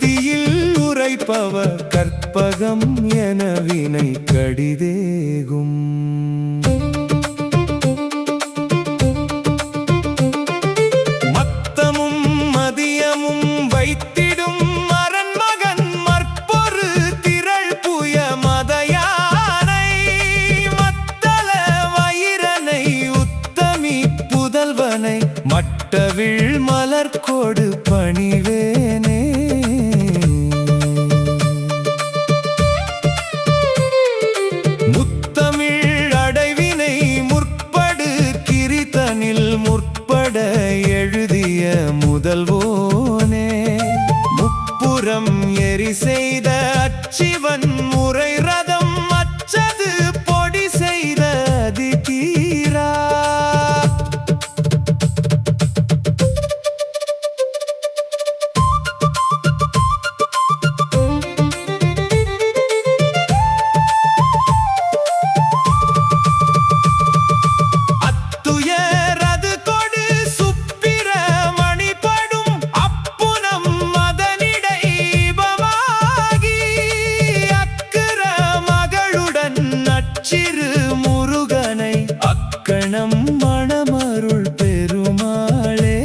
புத்தியில் உரைப்பவர் கற்பகம் என வினை கடிதேகும். மத்தமும் மதியமும் வைத்திடும் அரண்மகன் மற்பொரு திரள் புய மதயானை மத்தள வயிரனை உத்தமி புதல்வனை மட்டவிழ் மலர்கோடு பணிவேனே. முத்தமிழ் அடைவினை முற்படு கிரிதனில் முற்பட எழுதிய முதல்வோனே முப்புறம் எரி செய்த அச்சிவன் முறை ரதம் அச்சது பொடி செய்த அதிதீரா. சிறு முருகனை அக்கணம் மணமருள் பெருமாளே.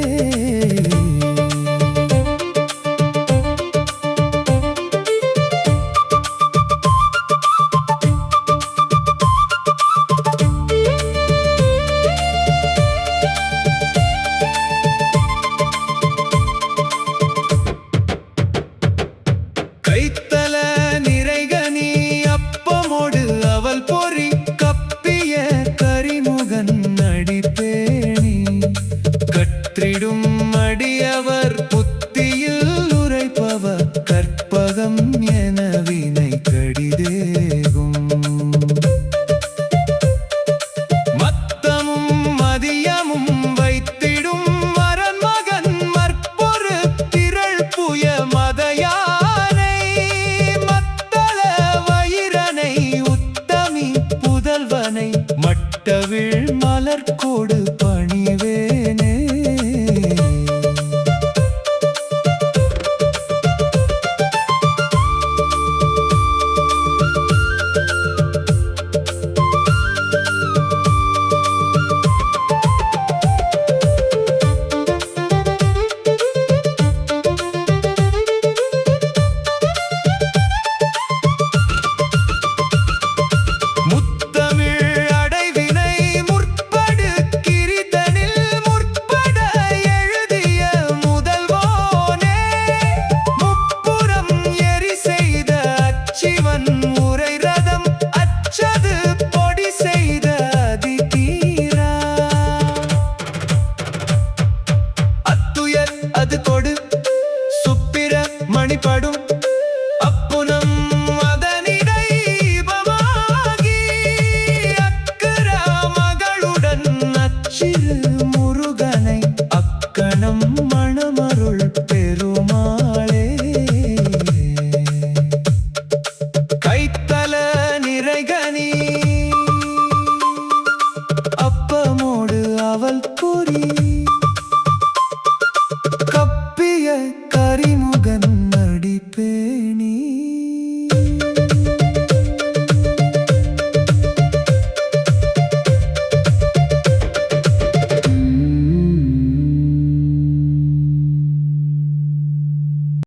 கைத்தல நிறைகனி அப்பமோடு அவள் பொறி கப்பிய கரிமுகன் அடிப்பேணி கற்றிடும் அடியவர் புத்தியில் உரைப்பவர் கற்பகம் என வினை கடிதேகும். மத்தமும் மதியமும் வைத்திடும் அரண்மகன் மற்பொரு திரள் புய மதயானை மத்தள வயிரனை உத்தமி புதல்வனை மட்டவிழ் மலர்கோடு பணிவேனே. அது கொடு சுப்பிர மணிப்படும் அப்புனம் அதனிடை பமாகி அக்கர மகளுடன் அச்சிறு முருகனை அக்கணம் மணமருள் பெருமாளே. கைத்தல நிறைகனி அப்பமோடு அவள் பொறி